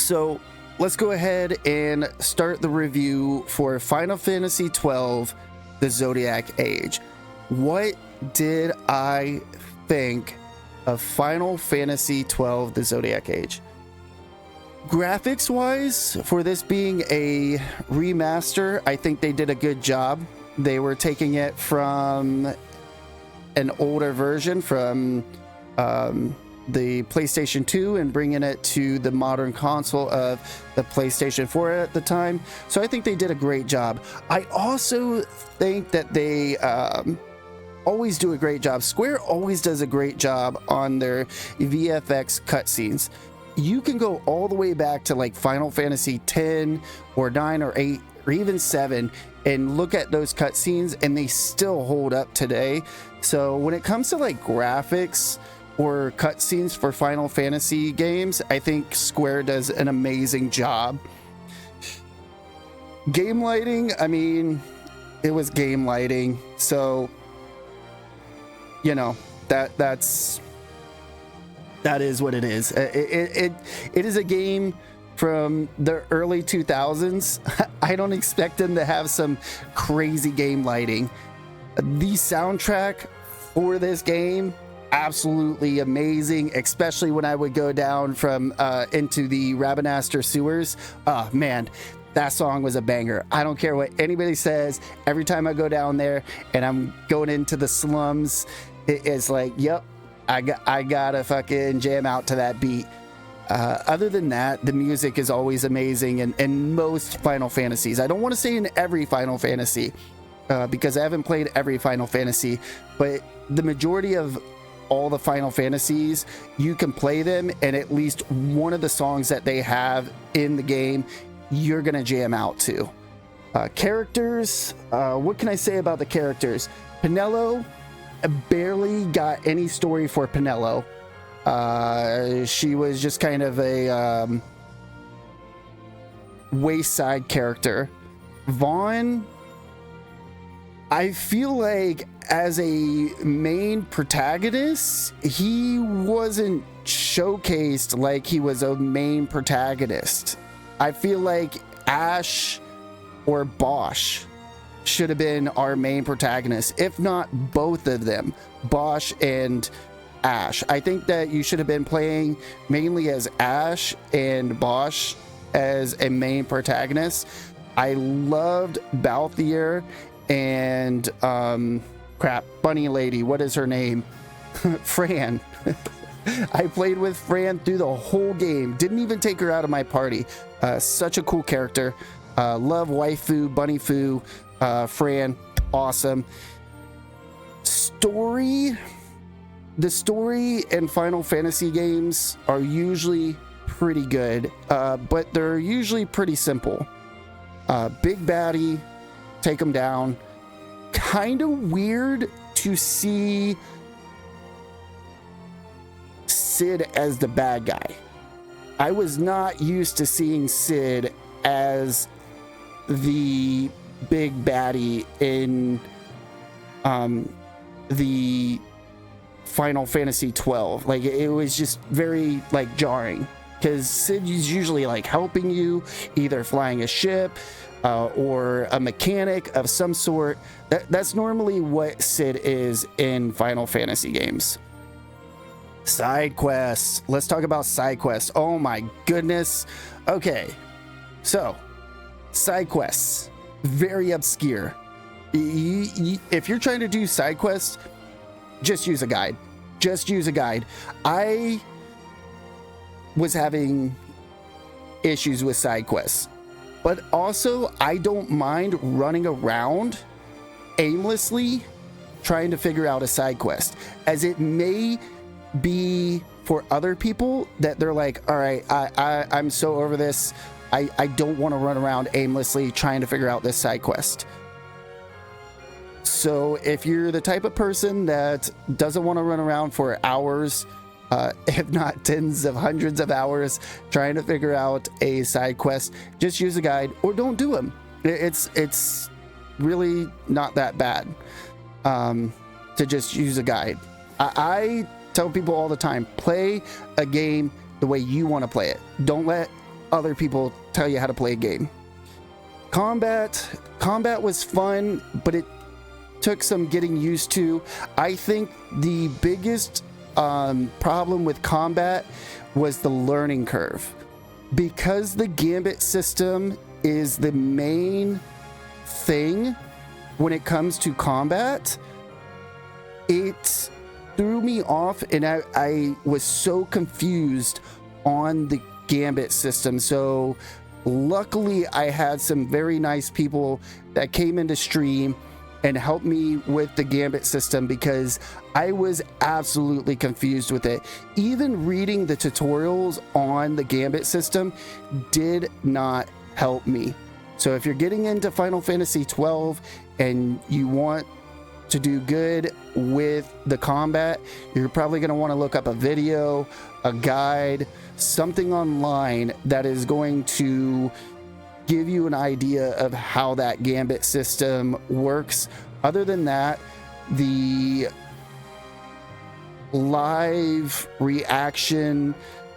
So let's go ahead and start the review for Final Fantasy XII, the Zodiac Age. What did I think of Final Fantasy XII, the Zodiac Age? Graphics wise, for this being a remaster, I think they did a good job. They were taking it from an older version from the PlayStation 2 and bringing it to the modern console of the PlayStation 4 at the time. So I think they did a great job. I also think that they always do a great job. Square always does a great job on their VFX cutscenes. You can go all the way back to like Final Fantasy 10 or 9 or 8 or even 7 and look at those cutscenes and they still hold up today. So when it comes to like graphics or cutscenes for Final Fantasy games, I think Square does an amazing job. Game lighting, I mean, it was game lighting. So, you know, that is what it is. It is a game from the early 2000s. I don't expect them to have some crazy game lighting. The soundtrack for this game, absolutely amazing, especially when I would go down from into the Rabanastre sewers. Oh man, that song was a banger. I don't care what anybody says. Every time I go down there and I'm going into the slums, it's like, yep, I gotta fucking jam out to that beat. Other than that, the music is always amazing in most Final Fantasies. I don't want to say in every Final Fantasy, because I haven't played every Final Fantasy, but the majority of all the Final Fantasies, you can play them, and at least one of the songs that they have in the game, you're gonna jam out to. Characters, what can I say about the characters? Penelo, barely got any story for Penelo. She was just kind of a wayside character. Vaughn, I feel like as a main protagonist, he wasn't showcased like he was a main protagonist. I feel like Ash or Bosch should have been our main protagonist, if not both of them, Bosch and Ash. I think that you should have been playing mainly as Ash and Bosch as a main protagonist. I loved Balthier and bunny lady, what is her name? Fran. I played with Fran through the whole game, didn't even take her out of my party. Such a cool character. Love waifu, bunny foo, Fran, awesome. The story in Final Fantasy games are usually pretty good, but they're usually pretty simple. Big baddie, take them down. Kind of weird to see Sid as the bad guy. I was not used to seeing Sid as the big baddie in the Final Fantasy 12. Like, it was just very like jarring, because Sid is usually like helping you, either flying a ship or a mechanic of some sort. That's normally what Sid is in Final Fantasy games. Side quests. Let's talk about side quests. Oh my goodness. Okay, so side quests, very obscure. If you're trying to do side quests, just use a guide. Just use a guide. I was having issues with side quests, but also I don't mind running around aimlessly trying to figure out a side quest, as it may be for other people that they're like, all right, I'm so over this. I don't want to run around aimlessly trying to figure out this side quest. So if you're the type of person that doesn't want to run around for hours, if not tens of hundreds of hours trying to figure out a side quest, just use a guide or don't do them. It's really not that bad to just use a guide. I tell people all the time, play a game the way you want to play it. Don't let other people tell you how to play a game. Combat was fun, but it took some getting used to. I think the biggest problem with combat was the learning curve. Because the gambit system is the main thing when it comes to combat, it threw me off, and I was so confused on the gambit system. So luckily I had some very nice people that came into stream and helped me with the gambit system, because I was absolutely confused with it. Even reading the tutorials on the gambit system did not help me. So if you're getting into Final Fantasy XII and you want to do good with the combat, you're probably going to want to look up a video, a guide, something online that is going to give you an idea of how that gambit system works. Other than that, the live reaction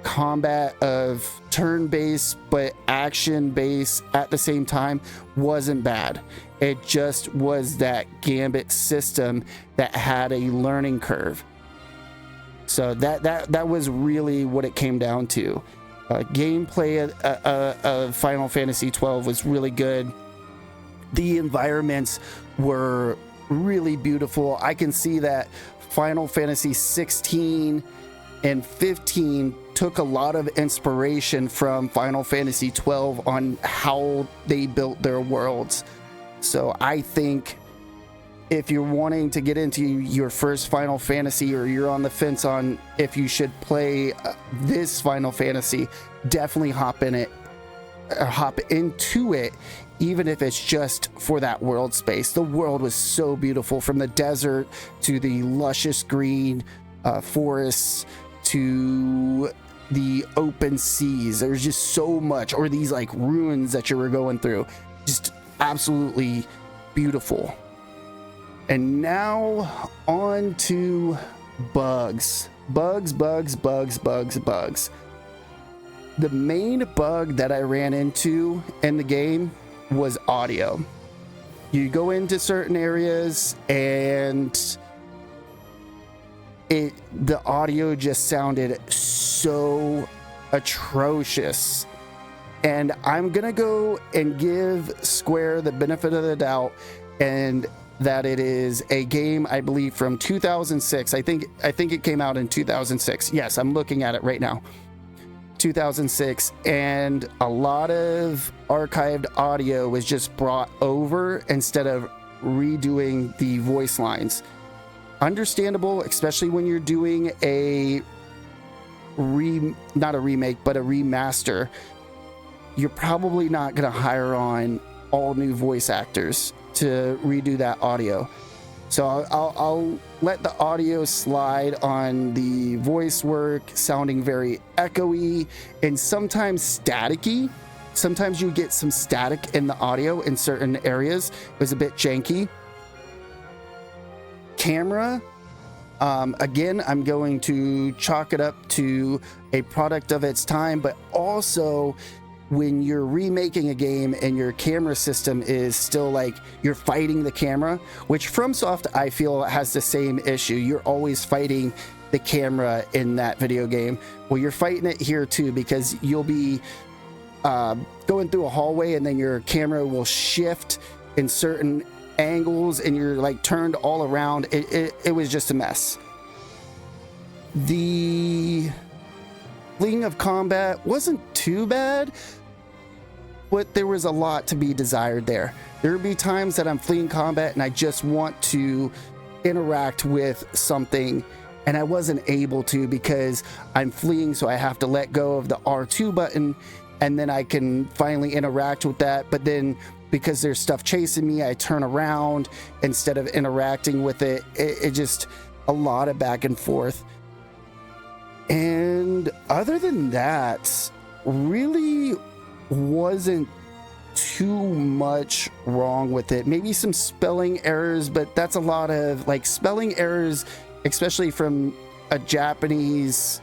combat of turn-based but action-based at the same time wasn't bad. It just was that gambit system that had a learning curve. So that was really what it came down to. Gameplay of Final Fantasy XII was really good. The environments were really beautiful. I can see that Final Fantasy 16 and 15 took a lot of inspiration from Final Fantasy 12 on how they built their worlds. So I think if you're wanting to get into your first Final Fantasy, or you're on the fence on if you should play this Final Fantasy, definitely hop into it, even if it's just for that world space. The world was so beautiful, from the desert to the luscious green forests to the open seas. There's just so much, or these like ruins that you were going through, just absolutely beautiful. And now on to bugs. Bugs. The main bug that I ran into in the game was audio. You go into certain areas and the audio just sounded so atrocious. And I'm gonna go and give Square the benefit of the doubt, and that it is a game, I believe, from 2006. I think it came out in 2006. Yes, I'm looking at it right now. 2006, and a lot of archived audio was just brought over instead of redoing the voice lines. Understandable, especially when you're doing not a remake, but a remaster. You're probably not going to hire on all new voice actors to redo that audio. So I'll let the audio slide on the voice work sounding very echoey and sometimes staticky. Sometimes you get some static in the audio in certain areas. It was a bit janky. Camera, again, I'm going to chalk it up to a product of its time, but also when you're remaking a game and your camera system is still like you're fighting the camera, which FromSoft I feel has the same issue. You're always fighting the camera in that video game. Well, you're fighting it here too, because you'll be going through a hallway and then your camera will shift in certain angles and you're like turned all around. It was just a mess. The fleeing of combat wasn't too bad, but there was a lot to be desired there. There would be times that I'm fleeing combat and I just want to interact with something, and I wasn't able to because I'm fleeing, so I have to let go of the R2 button, and then I can finally interact with that. But then because there's stuff chasing me, I turn around instead of interacting with it. It just a lot of back and forth. And other than that, really wasn't too much wrong with it. Maybe some spelling errors, but that's a lot of like spelling errors, especially from a Japanese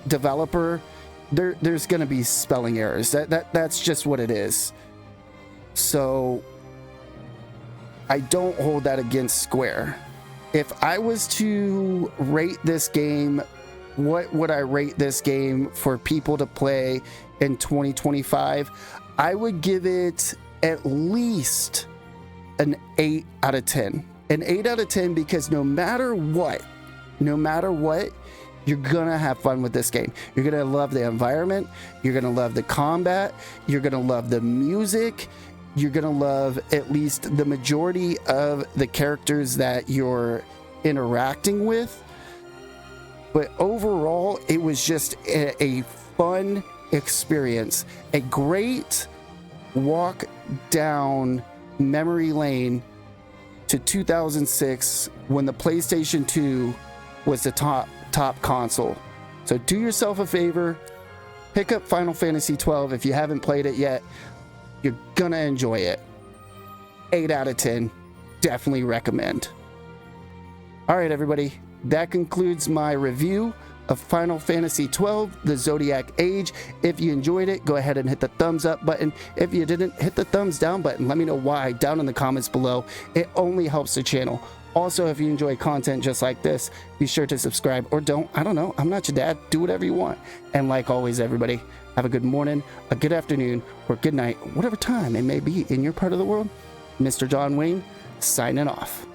developer. there's going to be spelling errors. That's just what it is. So I don't hold that against Square. If I was to rate this game, what would I rate this game for people to play in 2025? I would give it at least an 8 out of 10. An 8 out of 10 because no matter what, you're gonna have fun with this game. You're gonna love the environment. You're gonna love the combat. You're gonna love the music. You're gonna love at least the majority of the characters that you're interacting with. But overall, it was just a fun experience. A great walk down memory lane to 2006 when the PlayStation 2 was the top console. So do yourself a favor, pick up Final Fantasy 12 if you haven't played it yet. You're gonna enjoy it. 8 out of 10, definitely recommend. All right, everybody, that concludes my review of Final Fantasy 12, the Zodiac Age. If you enjoyed it, go ahead and hit the thumbs up button. If you didn't, hit the thumbs down button. Let me know why down in the comments below. It only helps the channel. Also, if you enjoy content just like this, be sure to subscribe, or don't. I don't know. I'm not your dad. Do whatever you want. And like always, everybody, have a good morning, a good afternoon, or good night, whatever time it may be in your part of the world. Mr. John Wayne, signing off.